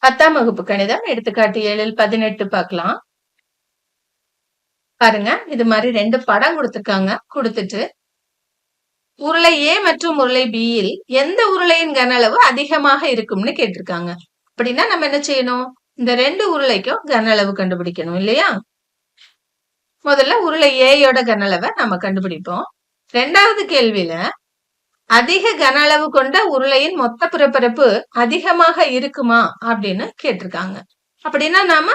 10ஆம் வகுப்பு கணிதம் எடுத்துக்காட்டு 7ல் 18 பார்க்கலாம். பாருங்க, இது மாதிரி 2 படம் கொடுத்திருக்காங்க. கொடுத்துட்டு உருளை A மற்றும் உருளை B யில் எந்த உருளையின் கன அளவு அதிகமாக இருக்கும்னு கேட்டிருக்காங்க. அப்படின்னா நம்ம என்ன செய்யணும்? இந்த 2 உருளைக்கும் கன அளவு கண்டுபிடிக்கணும் இல்லையா? முதல்ல உருளை A யோட கன அளவை நம்ம கண்டுபிடிப்போம். 2வது கேள்வியில அதிக கன அளவு கொண்ட உருளையின் மொத்த புறப்பரப்பு அதிகமாக இருக்குமா அப்படின்னு கேட்டிருக்காங்க. அப்படின்னா நாம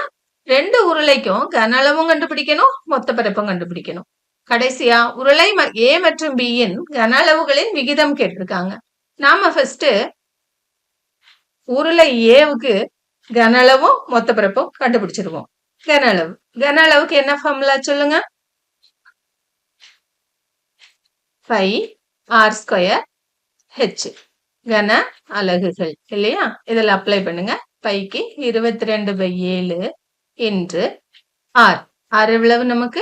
2 உருளைக்கும் கன அளவும் கண்டுபிடிக்கணும், மொத்த பரப்பும் கண்டுபிடிக்கணும். கடைசியா உருளை A மற்றும் B யின் கன அளவுகளின் விகிதம் கேட்டிருக்காங்க. நாம ஃபர்ஸ்ட் உருளை Aவுக்கு கன அளவும் மொத்த பரப்பும் கண்டுபிடிச்சிருவோம். கன அளவுக்கு என்ன ஃபார்முலா சொல்லுங்க? 5r² h கன அலகுகள் இல்லையா? இதில் அப்ளை பண்ணுங்க. பைக்கு 22/7 இன்று r. r எவ்வளவு நமக்கு?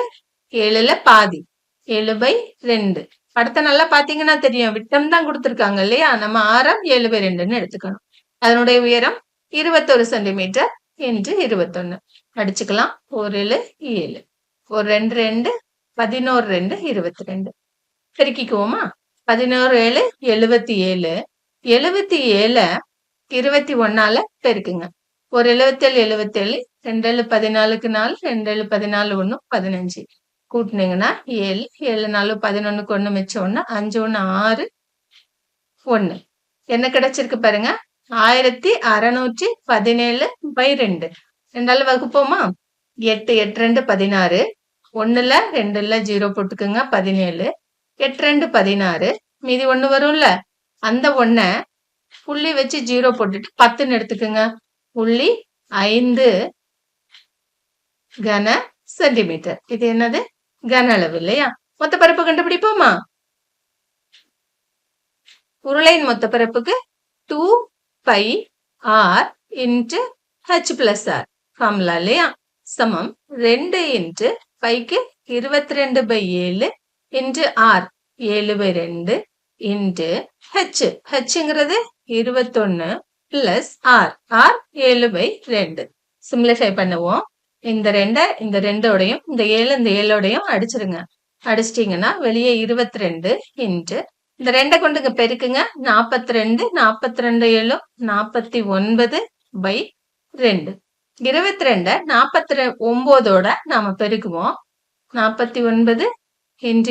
7ல பாதி 7/2. படத்தை நல்லா பாத்தீங்கன்னா தெரியும், விட்டம் தான் கொடுத்திருக்காங்க இல்லையா? நம்ம ஆரம் 7/2ன்னு எடுத்துக்கணும். அதனுடைய உயரம் 21 சென்டிமீட்டர் இன்று 21 அடிச்சுக்கலாம். 1 7 1 2 2 11 2 22 பெருக்கிக்குவோமா? 11 7 77 77 21ஆல பெருக்குங்க. ஒரு 77 77 2 14க்கு 4 2 14 1 15 கூட்டினீங்கன்னா 7 7 4 11க்கு 1 மிச்சம் 1 5 1 6 1 என்ன கிடைச்சிருக்கு பாருங்க? 1617/2 2ஆல வகுப்போமா? 8 8 2 16 1ல 2ல 0 போட்டுக்குங்க. 17 8 2 16 மீதி 1 வரும்ல, அந்த 1 புள்ளி வச்சு 0 போட்டுட்டு 10ன்னு எடுத்துக்குங்க. 0.5 கன சென்டிமீட்டர். இது என்னது? கன அளவு இல்லையா? மொத்த பரப்பு கண்டுபிடிப்போமா? உருளையின் மொத்த பரப்புக்கு 2πr × h+r ஃபார்முலா இல்லையா? சமம் 2 × bike 22/7 × r 7/2 × h. hங்கிறது 21 + r. r 7/2. Simplify பண்ணுவோம். இந்த 2 இந்த 2ஓடையும் இந்த 7 இந்த 7ஓடையும் அடிச்சிருங்க. அடிச்சிட்டீங்கன்னா வெளியே 22 × இந்த 2 கொண்டு இங்க பெருக்குங்க. 42 42 7 49/2. 22 49ஓட நாம பெருக்குவோம். 49 ×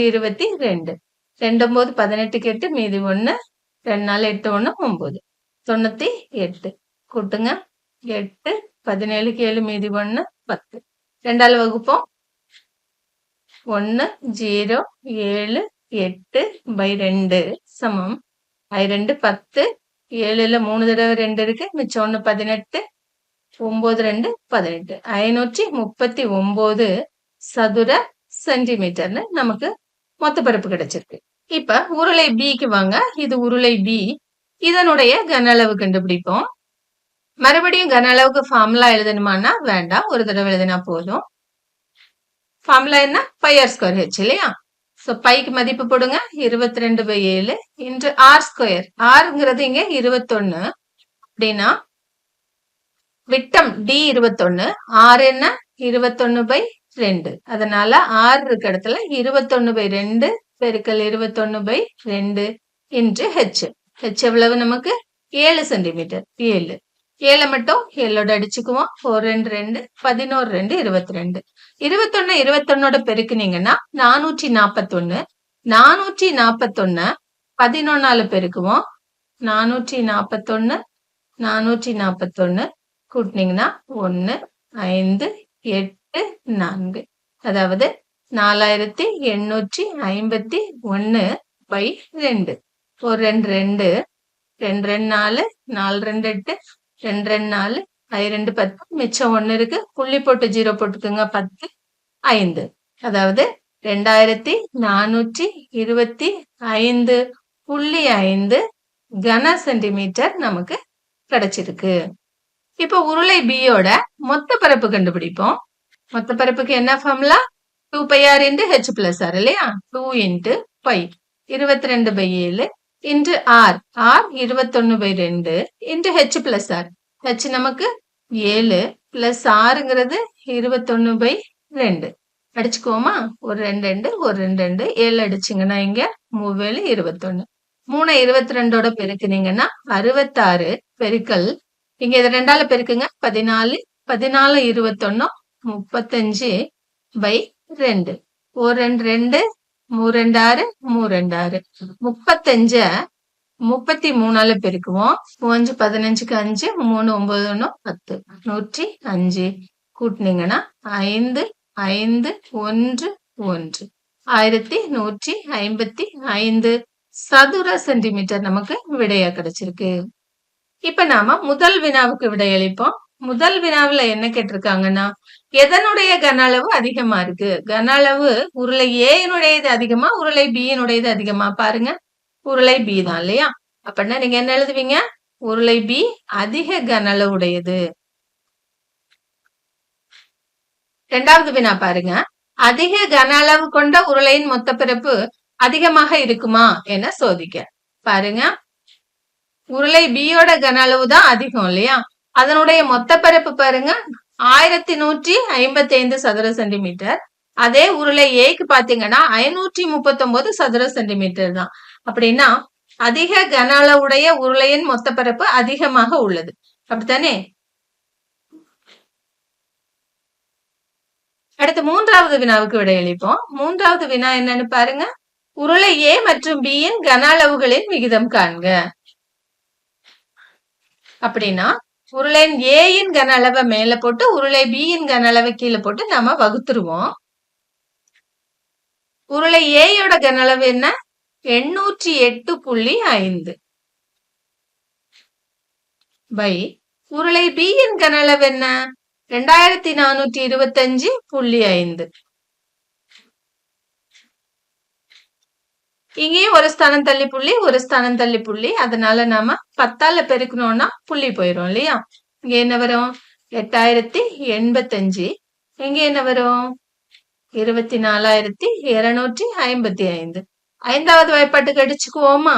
22 2 9 18 8 மீதி 1 2 4 8 1 9 98 கூட்டுங்க. 8 17க்கு 7 மீதி 1 10 2ஆல வகுப்போம். 1 0 7 8/2 சமம் 2 10 7ல 3 தடவை 2 இருக்கு, மிச்சம் 1 18 9 2 18 539 சதுர சென்டிமீட்டர்னு நமக்கு மொத்த பரப்பு கிடைச்சிருக்கு. இப்ப உருளை Bக்கு வாங்க. இது உருளை B. இதனுடைய கன அளவு கண்டுபிடிப்போம். மறுபடியும் கன அளவுக்கு ஃபார்முலா எழுதணுமானா வேண்டாம், ஒரு தடவை எழுதினா போதும். ஃபார்முலா என்ன? πr² h இல்லையா? சோ பைக்கு மதிப்பு போடுங்க. 22/7 × r². rங்கிறது இங்க 21 அப்படின்னா விட்டம் D 21, r என்ன? 21/2. அதனால r இருக்க இடத்துல 21/2 பெருக்கல் 21/2 × h. h எவ்வளவு நமக்கு? 7 சென்டிமீட்டர். 7 மட்டும் 7ஓட அடிச்சுக்குவோம். 4 2 2 11 2 22 21 21ஓட பெருக்குனீங்கன்னா 441 441 11ஆல பெருக்குவோம். 441 441 கூட்டினீங்கன்னா 1 5 8 4 அதாவது 4851/2 ஒரு 2 2 2 2 4 4 2 8 2 2 4 2 10 மிச்சம் 1 இருக்கு, புள்ளி போட்டு 0 போட்டுக்குங்க. 10 5 அதாவது 2425.5 கன சென்டிமீட்டர் நமக்கு கிடைச்சிருக்கு. இப்ப உருளை B யோட மொத்த பரப்பு கண்டுபிடிப்போம். மொத்த பரப்புக்கு என்ன ஃபார்முலா? 2πr × h+r இல்லையா? 2 × π 22/7 × r r 21/2 × h+r. h நமக்கு 7 பிளஸ் 6ங்கிறது 21/2 அடிச்சுக்குவோமா? ஒரு 2 2 ஒரு 2 2 7 அடிச்சிங்கன்னா இங்க 3 7 21 3 22ஓட பெருக்குனீங்கன்னா 66 பெருக்கல் இங்க இதை 2ஆல பெருக்குங்க 14 14 21 35/2 ஒரு 2 2 3 2 6 3 2 6 35 33ஆல பெருக்குவோம் 5 15க்கு 5 3 9 1 10 105 கூட்டினீங்கன்னா 5 5 1 1 1155 சதுர சென்டிமீட்டர் நமக்கு விடையா கிடைச்சிருக்கு. இப்ப நாம முதல் வினாவுக்கு விடையளிப்போம். முதல் வினாவுல என்ன கேட்டிருக்காங்கன்னா எதனுடைய கன அளவு அதிகமா இருக்கு? கன அளவு உருளை ஏனுடையது அதிகமா உருளை பியினுடையது அதிகமா? பாருங்க உருளை பி தான் இல்லையா? அப்படின்னா நீங்க என்ன எழுதுவீங்க? உருளை பி அதிக கன அளவு உடையது. இரண்டாவது வினா பாருங்க. அதிக கன அளவு கொண்ட உருளையின் மொத்த பரப்பு அதிகமாக இருக்குமா என சோதிக்க. பாருங்க உருளை பியோட கன அளவு தான் அதிகம் இல்லையா? அதனுடைய மொத்த பரப்பு பாருங்க 1155 சதுர சென்டிமீட்டர். அதே உருளை ஏக்கு பாத்தீங்கன்னா 539 சதுர சென்டிமீட்டர் தான். அப்படின்னா அதிக கன அளவுடைய உருளையின் மொத்த பரப்பு அதிகமாக உள்ளது. அப்படித்தானே? அடுத்து மூன்றாவது வினாவுக்கு விடையளிப்போம். மூன்றாவது வினா என்னன்னு பாருங்க. உருளை ஏ மற்றும் பி யின் கன அளவுகளின் விகிதம் காண்க. அப்படின்னா உருளையின் ஏயின் கன அளவை மேல போட்டு உருளை பி யின் கன அளவை கீழே போட்டு நாம வகுத்துருவோம். உருளை ஏயோட கன அளவு என்ன? 808.5 பை உருளை பி யின் கன அளவு என்ன? 2425.5. இங்கேயும் ஒரு ஸ்தானம் தள்ளி புள்ளி ஒரு ஸ்தானம் தள்ளி புள்ளி, அதனால நாம 10ஆல பெருக்கணும்னா புள்ளி போயிரும் இல்லையா? இங்க என்ன வரும்? 8085. இங்க என்ன வரும்? 24,255. ஐந்தாவது வாய்ப்பாட்டுக்கு அடிச்சுக்குவோமா?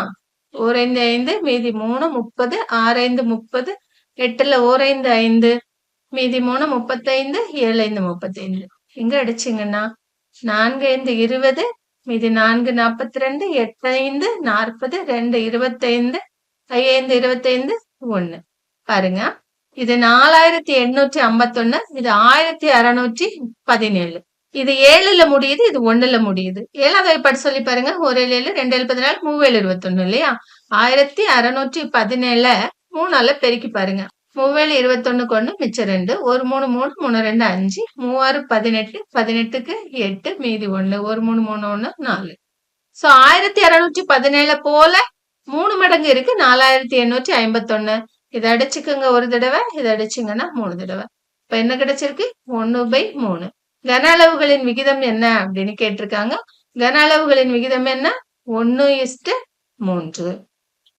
1 5 5 மீதி 3 30 6 5 30 8ல 1 5 5 மீதி 3 35 7 5 35. இங்க அடிச்சிங்கன்னா 4 5 20 மீதி 4 42 8 5 40 2 25 5 25 1. பாருங்க இது 4851 இது 1617. இது 7ல முடியுது இது 1ல முடியுது. 7வது வாய்ப்பாடு சொல்லி பாருங்க. 1 7 2 7 14 3 7 21 இல்லையா? 1617 3ஆல பெருக்கி பாருங்க. 3 7 21க்கு 1 மிச்சம் 2 1 3 3 3 2 5 3 6 18 18க்கு 8 மீதி 1 1 3 3 1 4. சோ 1617 போல 3 மடங்கு இருக்கு 4851. இதை அடிச்சுக்கோங்க ஒரு தடவை, இதை அடிச்சிங்கன்னா 3 தடவை. இப்ப என்ன கிடைச்சிருக்கு? 1/3. கன அளவுகளின் விகிதம் என்ன அப்படின்னு கேட்டிருக்காங்க. கன அளவுகளின் விகிதம் என்ன? 1:3.